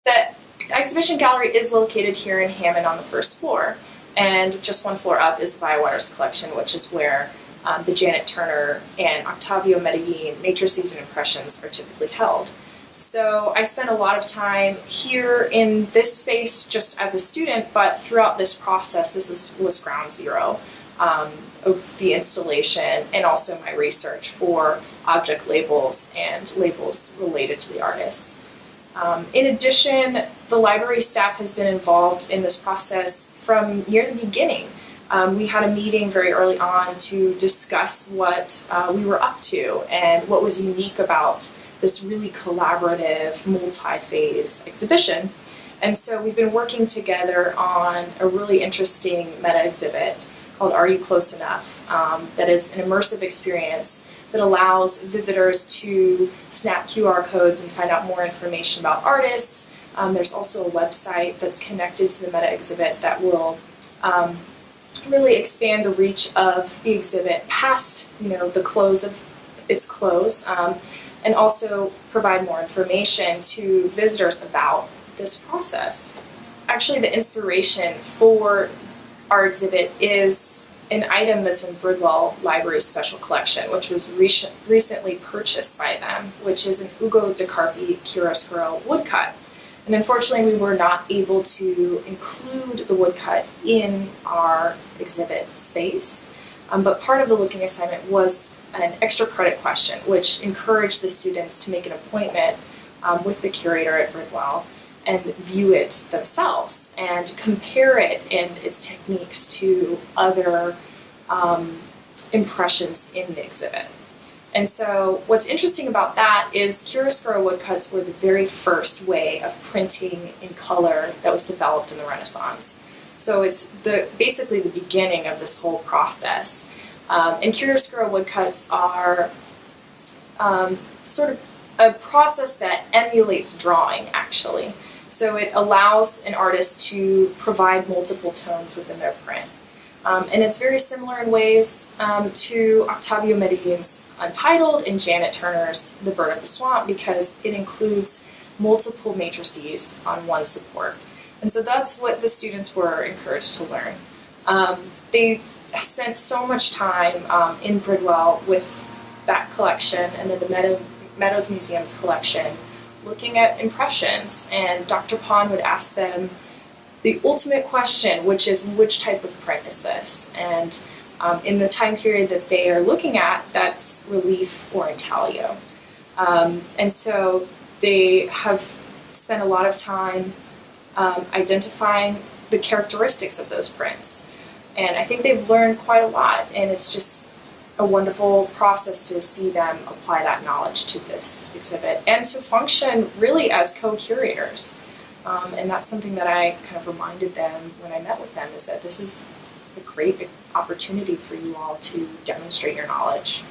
The exhibition gallery is located here in Hammond on the first floor, and just one floor up is the Bywater's collection, which is where the Janet Turner and Octavio Medellin matrices and impressions are typically held. So I spent a lot of time here in this space just as a student, but throughout this process, was ground zero of the installation and also my research for object labels and labels related to the artists. In addition, the library staff has been involved in this process from near the beginning. We had a meeting very early on to discuss what we were up to and what was unique about this really collaborative, multi-phase exhibition. And so we've been working together on a really interesting meta-exhibit called Are You Close Enough? That is an immersive experience that allows visitors to snap QR codes and find out more information about artists. There's also a website that's connected to the meta-exhibit that will really expand the reach of the exhibit past, the close of its close, and also provide more information to visitors about this process. Actually, the inspiration for our exhibit is an item that's in Bridwell Library's special collection, which was recently purchased by them, which is an Ugo de Carpi chiaroscuro woodcut. And unfortunately, we were not able to include the woodcut in our exhibit space. But part of the looking assignment was an extra credit question, which encouraged the students to make an appointment with the curator at Bridwell and view it themselves and compare it and its techniques to other impressions in the exhibit. And so what's interesting about that is chiaroscuro woodcuts were the very first way of printing in color that was developed in the Renaissance. So it's basically the beginning of this whole process. And chiaroscuro woodcuts are sort of a process that emulates drawing, actually. So it allows an artist to provide multiple tones within their print. And it's very similar in ways to Octavio Medellin's Untitled and Janet Turner's The Bird of the Swamp, because it includes multiple matrices on one support. And so that's what the students were encouraged to learn. They spent so much time in Bridwell with that collection and then the Meadows Museum's collection looking at impressions, and Dr. Pond would ask them the ultimate question, which is, which type of print is this? And in the time period that they are looking at, that's relief or intaglio. And so they have spent a lot of time identifying the characteristics of those prints. And I think they've learned quite a lot, and it's just a wonderful process to see them apply that knowledge to this exhibit and to function really as co-curators. And that's something that I kind of reminded them when I met with them, is that this is a great opportunity for you all to demonstrate your knowledge.